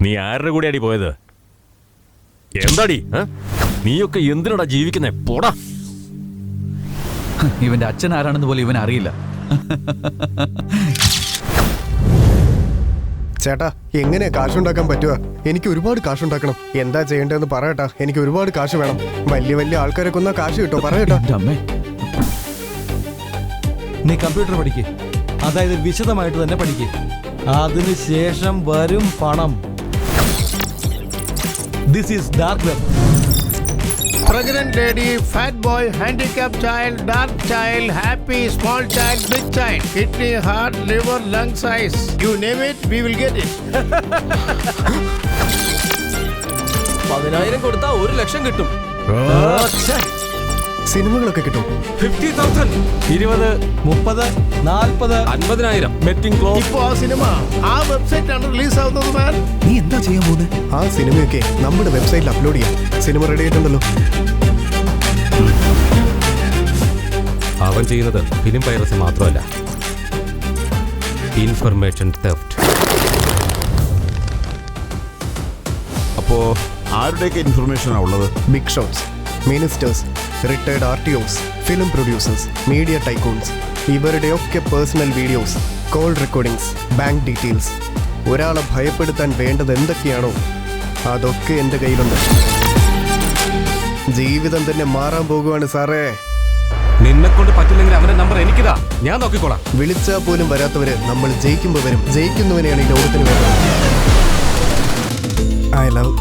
നീ ആരുടെ കൂടെ അടി പോയത്? എന്താടി നീയൊക്കെ എന്തിനാടാ ജീവിക്കുന്നേ? പോടാ. ഇവന്റെ അച്ഛൻ ആരാണെന്ന് പോലും ഇവൻ അറിയില്ല. ചേട്ടാ, എങ്ങനെയാ കാശുണ്ടാക്കാൻ പറ്റുക? എനിക്ക് ഒരുപാട് കാശുണ്ടാക്കണം. എന്താ ചെയ്യേണ്ടതെന്ന് പറയട്ടാ. എനിക്ക് ഒരുപാട് കാശ് വേണം. വലിയ വലിയ ആൾക്കാരെ കൊന്ന കാശ് കിട്ടോ? പറയട്ടാ. അമ്മേ, നീ കമ്പ്യൂട്ടർ പഠിക്ക്, അതായത് വിശദമായിട്ട് തന്നെ പഠിക്ക്. അതിനുശേഷം വരും പണം. This is dark web. Pregnant lady, fat boy, handicapped child, dark child, happy, small child, big child, kidney, heart, liver, lung size. You name it, we will get it. 10,000 കൊടുത്താ 1,00,000 കിട്ടും. സിനിമകളൊക്കെ കിട്ടും. 50,000, 20, 30, 40, 50,000 ബെറ്റിംഗ് ക്ലോസ്. ഇപ്പോ ആ cinema ആ website ആണ് release ആവുന്നത് മാൻ. നീ എന്താ ചെയ്യാൻ പോകുന്നത്? ആ സിനിമയൊക്കെ നമ്മുടെ വെബ്സൈറ്റിൽ അപ്ലോഡ് ചെയ്യാം. സിനിമ റെഡി ആയിട്ടുണ്ടല്ലോ. അവൻ ചെയ്യുന്നത് ഫിലിം പൈറസി മാത്രമല്ല, ഇൻഫർമേഷൻ തെഫ്റ്റ്. അപ്പോ ആരുടെയൊക്കെ ഇൻഫർമേഷനാണ് ഉള്ളത്? Big shots, ministers, retired RTOs, film producers, media tycoons, ഇവരുടെയൊക്കെ personal videos, call recordings, bank details. ഒരാളെ ഭയപ്പെടുത്താൻ വേണ്ടത് എന്തൊക്കെയാണോ അതൊക്കെ എൻ്റെ കയ്യിലുണ്ട്. ജീവിതം തന്നെ മാറാൻ പോകുവാണ് സാറേ. നിന്നെ കൊണ്ട് പറ്റില്ലെങ്കിൽ അവന്റെ നമ്പർ എനിക്കിതാ, ഞാൻ നോക്കിക്കോളാം. വിളിച്ചാൽ പോലും വരാത്തവര് നമ്മൾ ജയിക്കുമ്പോൾ വരും. ജയിക്കുന്നവനെയാണ് ഈ ലോകത്തിന് വേണ്ടത്. I love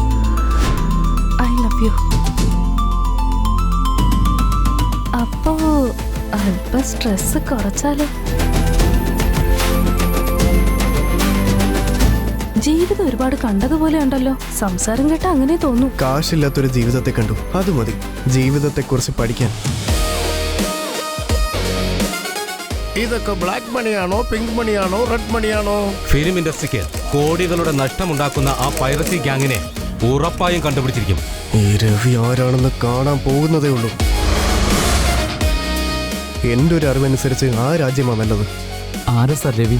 you. അപ്പോ അല്പ സ്ട്രെസ് കുറച്ചാലോ? ജീവിതം ഒരുപാട് കണ്ടതുപോലെ ഉണ്ടല്ലോ. സംസാരം കേട്ട അങ്ങനെ തോന്നും. കാശില്ലാത്തൊരു ജീവിതത്തെ കണ്ടു, അത് മതി ജീവിതത്തെക്കുറിച്ച് പഠിക്കാൻ. ഇതൊക്കെ ബ്ലാക്ക് മണിയാണോ, പിങ്ക് മണിയാണോ, റെഡ് മണിയാണോ? ഫിലിം ഇൻഡസ്ട്രിക്ക് കോടികളുടെ നഷ്ടമുണ്ടാക്കുന്ന ആ പൈറസി ഗ്യാങ്ങിനെ ഉറപ്പായും കണ്ടുപിടിച്ചിരിക്കും. ഈ രവി ആരാണെന്ന് കാണാൻ പോകുന്നതേ ഉള്ളൂ. എൻ്റെ ഒരു അറിവനുസരിച്ച് ആ രാജ്യമാണ് നല്ലത്. ആരാ സാർ രവി?